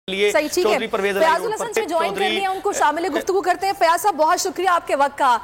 صحیح ٹھیک ہے فیاض الحسن سے جوائن کر لیا ان کو شامل گفتگو کرتے ہیں۔ فیاض صاحب بہت شکریہ آپ کے وقت کا۔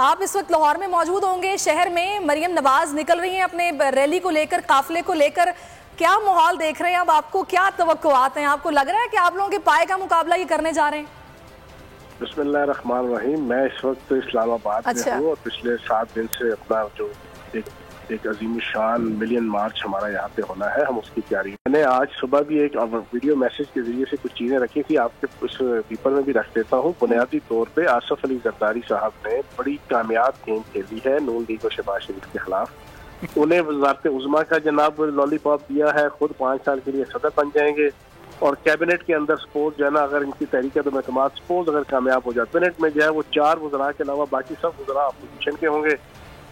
آپ اس وقت لاہور میں موجود ہوں گے، شہر میں مریم نواز نکل رہی ہیں اپنے ریلی کو لے کر، قافلے کو لے کر، کیا ماحول دیکھ رہے ہیں اب؟ آپ کو کیا توقعات ہیں؟ آپ کو لگ رہا ہے کہ آپ لوگوں کے پائے کا مقابلہ یہ کرنے جا رہے ہیں؟ بسم اللہ الرحمن الرحیم۔ میں اس وقت اسلام آباد میں ہوں اور پچھلے 7 دن سے اپنا جو ایک عظیم شان ملین مارچ ہمارا یہاں پہ ہونا ہے، ہم اس کی تیاری میں نے آج صبح بھی ایک ویڈیو میسج کے ذریعے سے کچھ چیزیں رکھی تھی، آپ کے اس پیپر میں بھی رکھ دیتا ہوں۔ بنیادی طور پہ آصف علی زرداری صاحب نے بڑی کامیاب گیم کھیلی ہے نون لیگ و شہباز شریف کے خلاف۔ انہیں وزارت عظمیٰ کا جناب لالی پاپ دیا ہے، خود 5 سال کے لیے صدر بن جائیں گے، اور کیبنٹ کے اندر سپوز جو ہے نا، اگر ان کی تحریک عدم اعتماد سپوز اگر کامیاب ہو جائے، کیبنٹ میں جو ہے وہ 4 وزراء کے علاوہ باقی سب وزراء اپوزیشن کے ہوں گے،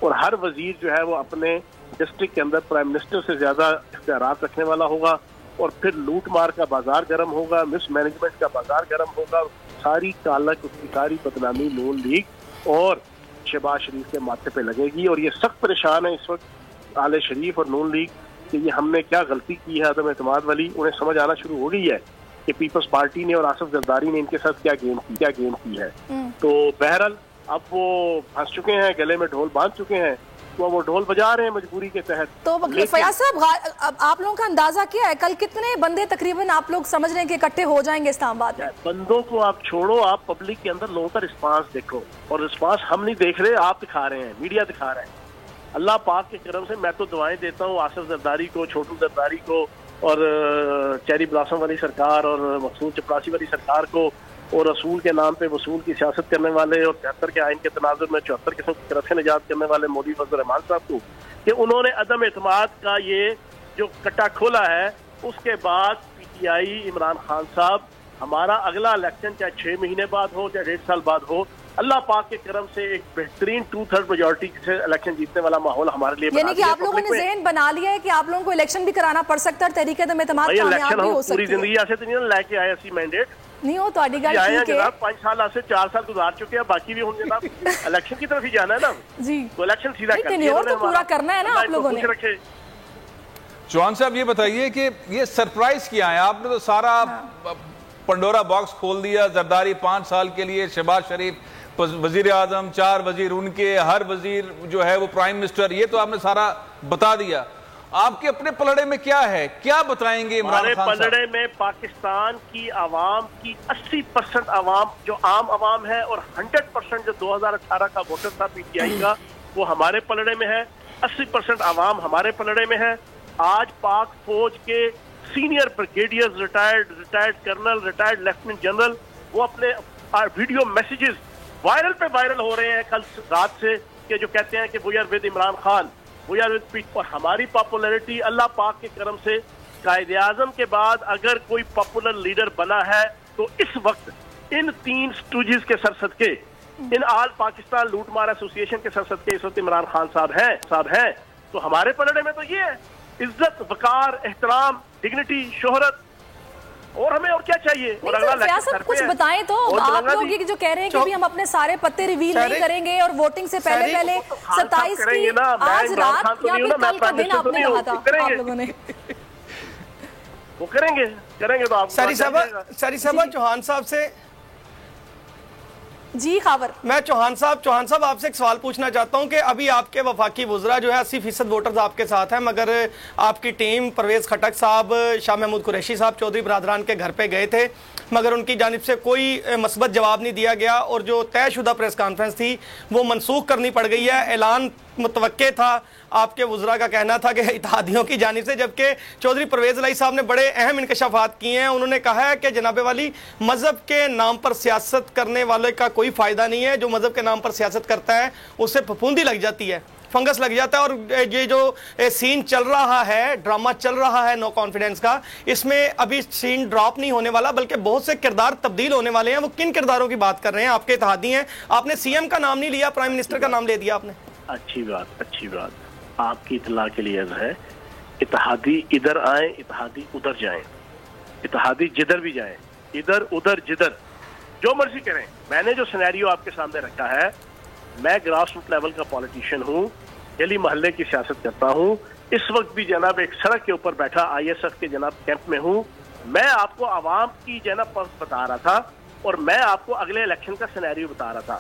اور ہر وزیر جو ہے وہ اپنے ڈسٹرکٹ کے اندر پرائم منسٹر سے زیادہ اختیارات رکھنے والا ہوگا، اور پھر لوٹ مار کا بازار گرم ہوگا، مس مینجمنٹ کا بازار گرم ہوگا، ساری تعلق اس کی ساری بدنامی نون لیگ اور شہباز شریف کے ماتھے پہ لگے گی۔ اور یہ سخت پریشان ہے اس وقت آل شریف اور نون لیگ کہ یہ ہم نے کیا غلطی کی ہے عدم اعتماد والی۔ انہیں سمجھ آنا شروع ہو گئی ہے کہ پیپلز پارٹی نے اور آصف زرداری نے ان کے ساتھ کیا گیم کی ہے۔ تو بہرحال اب وہ پھنس چکے ہیں، گلے میں ڈھول باندھ چکے ہیں، تو وہ ڈھول بجا رہے ہیں مجبوری کے تحت۔ تو فیاض صاحب آپ لوگوں کا اندازہ کیا ہے کل کتنے بندے تقریباً آپ لوگ سمجھ رہے ہیں کہ اکٹھے ہو جائیں گے اسلام آباد میں؟ بندوں کو آپ چھوڑو، آپ پبلک کے اندر لوگوں کا رسپانس دیکھو، اور رسپانس ہم نہیں دیکھ رہے، آپ دکھا رہے ہیں، میڈیا دکھا رہے ہیں۔ اللہ پاک کے کرم سے میں تو دعائیں دیتا ہوں آصف زرداری کو، چھوٹو زرداری کو، اور چیری بلاسم والی سرکار اور مقصود چپراسی والی سرکار کو، اور رسول کے نام پہ وصول کی سیاست کرنے والے اور 73 کے آئین کے تناظر میں 74 قسم کی کرپشن نجات کرنے والے مودی فضل الرحمان صاحب کو، کہ انہوں نے عدم اعتماد کا یہ جو کٹا کھولا ہے۔ اس کے بعد P T I Imran Khan صاحب، ہمارا اگلا الیکشن چاہے 6 مہینے بعد ہو چاہے 1.5 سال بعد ہو، اللہ پاک کے کرم سے ایک بہترین 2/3 میجورٹی سے الیکشن جیتنے والا ماحول ہمارے لیے بنا دیا۔ یعنی کہ آپ لوگوں نے ذہن بنا لیا ہے کہ آپ لوگوں کو الیکشن بھی کرانا پڑ سکتا ہے، تحریک عدم اعتماد کامیاب بھی ہو سکتی ہے۔ پوری زندگی ایسے تو نہیں لے کے آئے اسی مینڈیٹ نہیں ہو تو آڈی گاڑی ٹھیک ہے جناب، 5 سال سے 4 سال گزار چکے ہیں، باقی بھی ہوں جناب، الیکشن کی طرف ہی جانا ہے نا جی، تو الیکشن سیدھا کر ٹینیور تو پورا کرنا ہے نا آپ لوگوں نے۔ چوہان صاحب یہ بتائیے کہ یہ سرپرائز کیا ہے؟ آپ نے تو سارا پنڈورا باکس کھول دیا، زرداری 5 سال کے لیے، شہباز شریف وزیر اعظم، 4 وزیر ان کے، ہر وزیر جو ہے وہ پرائم منسٹر، یہ تو آپ نے سارا بتا دیا۔ آپ کے اپنے پلڑے میں کیا ہے؟ کیا بتائیں گے عمران خان صاحب؟ ہمارے پلڑے میں پاکستان کی عوام کی 80% عوام جو عام عوام ہے، اور 100% جو 2018 کا ووٹر تھا پی ٹی آئی کا، وہ ہمارے پلڑے میں ہے۔ 80% عوام ہمارے پلڑے میں ہے۔ آج پاک فوج کے senior brigadiers, retired colonel, retired lieutenant general, وہ اپنے ویڈیو میسیجز وائرل پہ وائرل ہو رہے ہیں کل رات سے، کہ جو کہتے ہیں کہ we are with Imran Khan, we are with pet. اور ہماری پاپولیرٹی اللہ پاک کے کرم سے قائد اعظم کے بعد اگر کوئی پاپولر لیڈر بنا ہے تو اس وقت ان 3 سٹوجز کے سر صدقے، ان آل پاکستان لوٹ مار ایسوسی ایشن کے سر صدقے اس وقت عمران خان صاحب ہیں۔ تو ہمارے پلڑے میں تو یہ ہے، عزت، وقار، احترام، ڈگنیٹی، شہرت، اور ہمیں اور کیا چاہیے؟ فیاض صاحب کچھ بتائیں تو، آپ لوگ یہ جو کہہ رہے ہیں کہ ہم اپنے سارے پتے ریویل نہیں کریں گے، اور ووٹنگ سے پہلے 27 کی آج رات یا پھر کل کا دن آپ نے کہا تھا آپ لوگوں نے، وہ کریں گے تو آپ ساری صاحبہ چوہان صاحب سے جی خاور میں چوہان صاحب آپ سے ایک سوال پوچھنا چاہتا ہوں کہ ابھی آپ کے وفاقی وزراء جو ہے 80% ووٹرز آپ کے ساتھ ہیں، مگر آپ کی ٹیم پرویز خٹک صاحب، شاہ محمود قریشی صاحب چودھری برادران کے گھر پہ گئے تھے، مگر ان کی جانب سے کوئی مثبت جواب نہیں دیا گیا، اور جو طے شدہ پریس کانفرنس تھی وہ منسوخ کرنی پڑ گئی ہے۔ اعلان متوقع تھا، آپ کے وزراء کا کہنا تھا کہ اتحادیوں کی جانب سے، جبکہ چودھری پرویز الہی صاحب نے بڑے اہم انکشافات کیے ہیں۔ انہوں نے کہا ہے کہ جناب والی، مذہب کے نام پر سیاست کرنے والے کا کوئی فائدہ نہیں ہے، جو مذہب کے نام پر سیاست کرتا ہے اس سے پھپھوندی لگ جاتی ہے، فنگس لگ جاتا ہے، اور یہ جو سین چل رہا ہے، ڈرامہ چل رہا ہے نو کانفیڈنس کا، اس میں ابھی سین ڈراپ نہیں ہونے والا بلکہ بہت سے کردار تبدیل ہونے والے ہیں۔ وہ کن کرداروں کی بات کر رہے ہیں؟ آپ کے اتحادی ہیں، آپ نے سی ایم کا نام نہیں لیا، پرائم منسٹر کا نام لے دیا آپ نے۔ اچھی بات آپ کی اطلاع کے لیے عرض ہے، اتحادی ادھر آئیں، اتحادی ادھر جائیں، اتحادی جدھر بھی جائیں، ادھر ادھر جدھر جو مرضی کریں۔ میں نے جو سینیریو آپ کے سامنے رکھا ہے، میں گراس روٹ لیول کا پولیٹیشین ہوں، گلی محلے کی سیاست کرتا ہوں۔ اس وقت بھی جناب ایک سڑک کے اوپر بیٹھا آئی ایس ایف کے جناب کیمپ میں ہوں۔ میں آپ کو عوام کی جو ہے نا پلس بتا رہا تھا اور میں آپ کو اگلے الیکشن کا سینیریو بتا رہا تھا.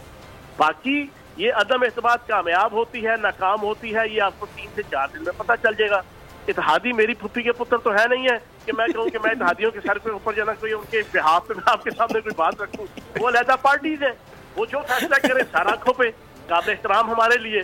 باقی یہ عدم اعتماد کامیاب ہوتی ہے ناکام ہوتی ہے یہ آپ کو 3 سے 4 دن میں پتہ چل جائے گا. اتحادی میری پھپھی کے پتر تو ہے نہیں ہے کہ میں کہوں کہ میں اتحادیوں کے سر کے اوپر جو ہے نا کوئی ان کے بہاف پہ میں آپ کے سامنے کوئی بات رکھوں. وہ علیحدہ پارٹیز ہیں, وہ جو فیصلہ کرے سارا آنکھوں پہ قابل احترام ہمارے لیے.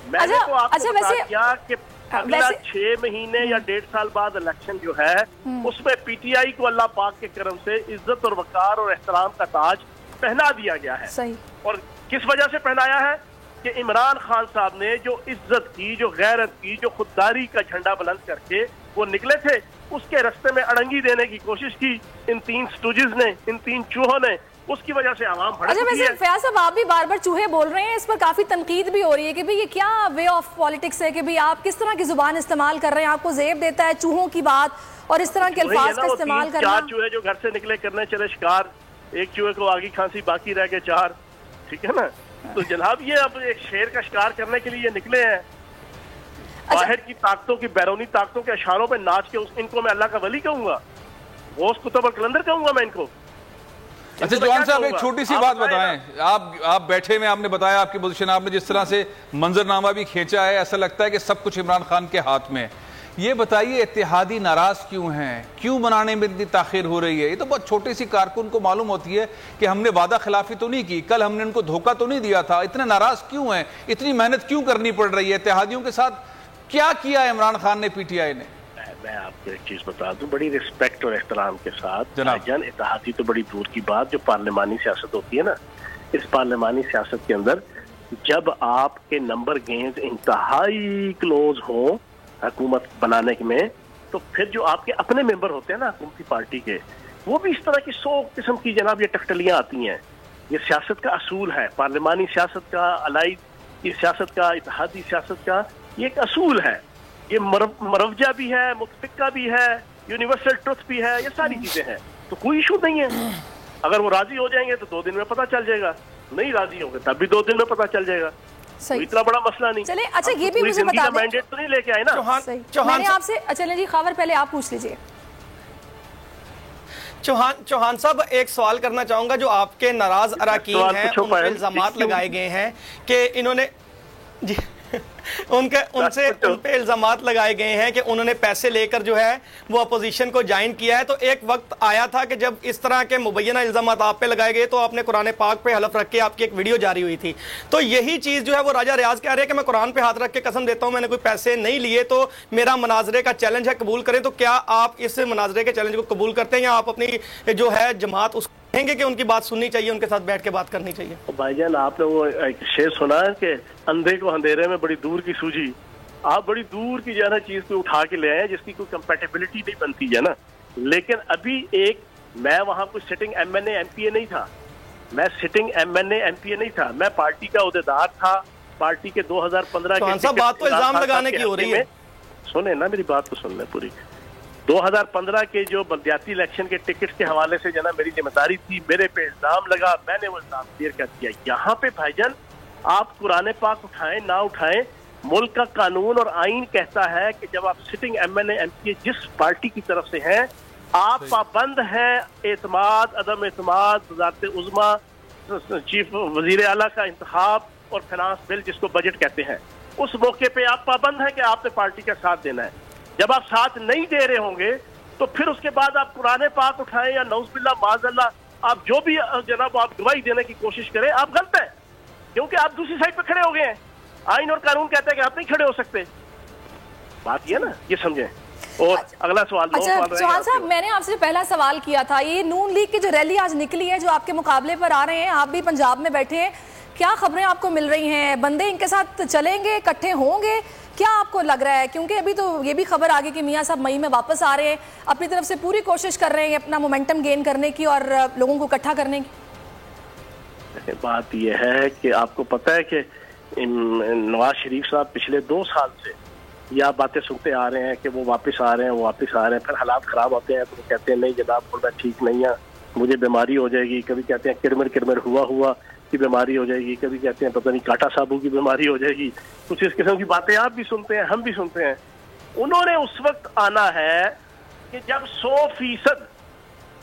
میں نے تو آپ کو بتا دیا کہ اگلا 6 مہینے یا 1.5 سال بعد الیکشن جو ہے اس میں پی ٹی آئی کو اللہ پاک کے کرم سے عزت اور وقار اور احترام کا تاج پہنا دیا گیا ہے. اور کس وجہ سے پہنایا ہے کہ عمران خان صاحب نے جو عزت کی, جو غیرت کی, جو خودداری کا جھنڈا بلند کر کے وہ نکلے تھے, اس کے رستے میں اڑنگی دینے کی کوشش کی ان 3 سٹوجز نے, ان 3 چوہوں نے. اس کی وجہ سے عوام بھڑک گئی ہے. فیاض صاحب آپ بھی بار بار چوہے بول رہے ہیں, اس پر کافی تنقید بھی ہو رہی ہے کہ بھئی یہ کیا وے آف پالیٹکس ہے کہ بھئی آپ کس طرح کی زبان استعمال کر رہے ہیں, آپ کو زیب دیتا ہے چوہوں کی بات اور اس طرح کے الفاظ کا استعمال کرنا. 4 چوہے جو گھر سے نکلے کرنے چلے شکار, ایک چوہے کو آگی کھانسی باقی رہ گئے 4, ٹھیک ہے نا. تو جناب یہ اب ایک شیر کا شکار کرنے کے لیے یہ نکلے ہیں. باہر کی طاقتوں کی, بیرونی طاقتوں کے اشاروں پہ ناچ کے ان کو میں اللہ کا ولی کہوں گا, غوث قطب اور کلندر کہوں گا میں ان کو. اچھا جوان صاحب ایک چھوٹی سی بات بتائیں, آپ بیٹھے میں آپ نے بتایا آپ کی پوزیشن, آپ نے جس طرح سے منظرنامہ بھی کھینچا ہے ایسا لگتا ہے کہ سب کچھ عمران خان کے ہاتھ میں ہے. یہ بتائیے اتحادی ناراض کیوں ہیں, کیوں منانے میں اتنی تاخیر ہو رہی ہے؟ یہ تو بہت چھوٹی سی کارکن کو معلوم ہوتی ہے کہ ہم نے وعدہ خلافی تو نہیں کی, کل ہم نے ان کو دھوکہ تو نہیں دیا تھا. اتنے ناراض کیوں ہیں, اتنی محنت کیوں کرنی پڑ رہی ہے؟ اتحادیوں کے ساتھ کیا کیا ہے عمران خان نے, پی ٹی آئی نے؟ میں آپ کو ایک چیز بتا دوں بڑی رسپیکٹ اور احترام کے ساتھ, جان اتحادی تو بڑی دور کی بات, جو پارلیمانی سیاست ہوتی ہے نا, اس پارلیمانی سیاست کے اندر جب آپ کے نمبر گینز انتہائی کلوز ہوں حکومت بنانے میں, تو پھر جو آپ کے اپنے ممبر ہوتے ہیں نا حکومتی پارٹی کے, وہ بھی اس طرح کی 100 قسم کی جناب یہ ٹکٹلیاں آتی ہیں. یہ سیاست کا اصول ہے, پارلیمانی سیاست کا, علائی کی سیاست کا, اتحادی سیاست کا یہ ایک اصول ہے. یہ مروجہ بھی ہے, متفقہ بھی ہے, یونیورسل ٹروتھ بھی ہے, یہ ساری چیزیں ہیں. تو کوئی ایشو نہیں ہے. اگر وہ راضی ہو جائیں گے تو 2 دن میں پتہ چل جائے گا, نہیں راضی ہوں گے تب بھی 2 دن میں پتہ چل جائے گا. اتنا بڑا مسئلہ نہیں. چلیں اچھا یہ بھی مجھے بتا دیں, مینڈیٹ تو نہیں لے کے آئے نا میں نے آپ سے. چلیں جی خاور پہلے آپ پوچھ لیجئے. چوہان صاحب ایک سوال کرنا چاہوں گا, جو آپ کے ناراض اراکین ہیں ان پہ الزامات لگائے گئے ہیں کہ انہوں نے ان پہ الزامات لگائے گئے ہیں کہ انہوں نے پیسے لے کر جو ہے وہ اپوزیشن کو جوائن کیا ہے. تو ایک وقت آیا تھا کہ جب اس طرح کے مبینہ الزامات آپ پہ لگائے گئے تو آپ نے قرآن پاک پہ حلف رکھ کے آپ کی ایک ویڈیو جاری ہوئی تھی. تو یہی چیز جو ہے وہ راجہ ریاض کہہ رہے ہیں کہ میں قرآن پہ ہاتھ رکھ کے قسم دیتا ہوں میں نے کوئی پیسے نہیں لیے, تو میرا مناظرے کا چیلنج ہے قبول کریں. تو کیا آپ اس مناظرے کے چیلنج کو قبول کرتے ہیں یا آپ اپنی جو ہے جماعت اس کہیں گے کہ ان کی بات سننی چاہیے, ان کے ساتھ بیٹھ کے بات کرنی چاہیے؟ بھائی جان آپ نے وہ ایک شعر سنا ہے کہ اندھے کو اندھیرے میں بڑی دور کی سوجی. آپ بڑی دور کی جو ہے نا چیز کو اٹھا کے لے آئے جس کی کوئی کمپیٹیبلٹی نہیں بنتی ہے نا. لیکن ابھی ایک میں وہاں کوئی sitting M N A M P A نہیں تھا, میں sitting M N A M P A نہیں تھا, میں پارٹی کا عہدیدار تھا. پارٹی کے 2015 کے بات تو الزام لگانے کی ہو رہی ہے. سنیں نا میری بات تو سن لیں پوری. 2015 کے جو بلدیاتی الیکشن کے ٹکٹ کے حوالے سے جناب میری ذمہ داری تھی, میرے پہ الزام لگا, میں نے وہ الزام کلیئر کر دیا. یہاں پہ بھائی جان آپ قرآن پاک اٹھائیں نہ اٹھائیں, ملک کا قانون اور آئین کہتا ہے کہ جب آپ sitting M N A M P A جس پارٹی کی طرف سے ہیں آپ پابند ہیں اعتماد عدم اعتماد, وزارت عظمیٰ, چیف وزیر اعلیٰ کا انتخاب اور فنانس بل جس کو بجٹ کہتے ہیں, اس موقع پہ آپ پابند ہیں کہ آپ نے پارٹی کا ساتھ دینا ہے. جب آپ ساتھ نہیں دے رہے ہوں گے تو پھر اس کے بعد آپ قرآن پاک اٹھائیں یا نعوذ باللہ معاذ اللہ آپ جو بھی جناب آپ گواہی دینے کی کوشش کریں, آپ غلط ہیں کیونکہ آپ دوسری سائڈ پہ کھڑے ہو گئے ہیں. آئین اور قانون کہتا ہے کہ آپ نہیں کھڑے ہو سکتے. بات یہ نا, یہ سمجھیں. اور اگلا سوال. اچھا چوہان صاحب میں نے آپ سے پہلا سوال کیا تھا, یہ نون لیگ کی جو ریلی آج نکلی ہے جو آپ کے مقابلے پر آ رہے ہیں, آپ بھی پنجاب میں بیٹھے ہیں, کیا خبریں آپ کو مل رہی ہیں؟ بندے ان کے ساتھ چلیں گے, اکٹھے ہوں گے, کیا آپ کو لگ رہا ہے؟ کیونکہ ابھی تو یہ بھی خبر آگے کہ میاں صاحب مئی میں واپس آ رہے ہیں, اپنی طرف سے پوری کوشش کر رہے ہیں اپنا مومنٹم گین کرنے کی اور لوگوں کو اکٹھا کرنے کی. بات یہ ہے کہ آپ کو پتہ ہے کہ نواز شریف صاحب پچھلے 2 سال سے یہ آپ باتیں سنتے آ رہے ہیں کہ وہ واپس آ رہے ہیں, وہ واپس آ رہے ہیں, پھر حالات خراب ہوتے ہیں تو وہ کہتے ہیں نہیں جناب میں ٹھیک نہیں ہے, مجھے بیماری ہو جائے گی. کبھی کہتے ہیں کرمر ہوا کی بیماری ہو جائے گی, کبھی کہتے ہیں پتہ نہیں کاٹا صابو کی بیماری ہو جائے گی. کچھ اس قسم کی باتیں آپ بھی سنتے ہیں, ہم بھی سنتے ہیں. انہوں نے اس وقت آنا ہے کہ جب 100%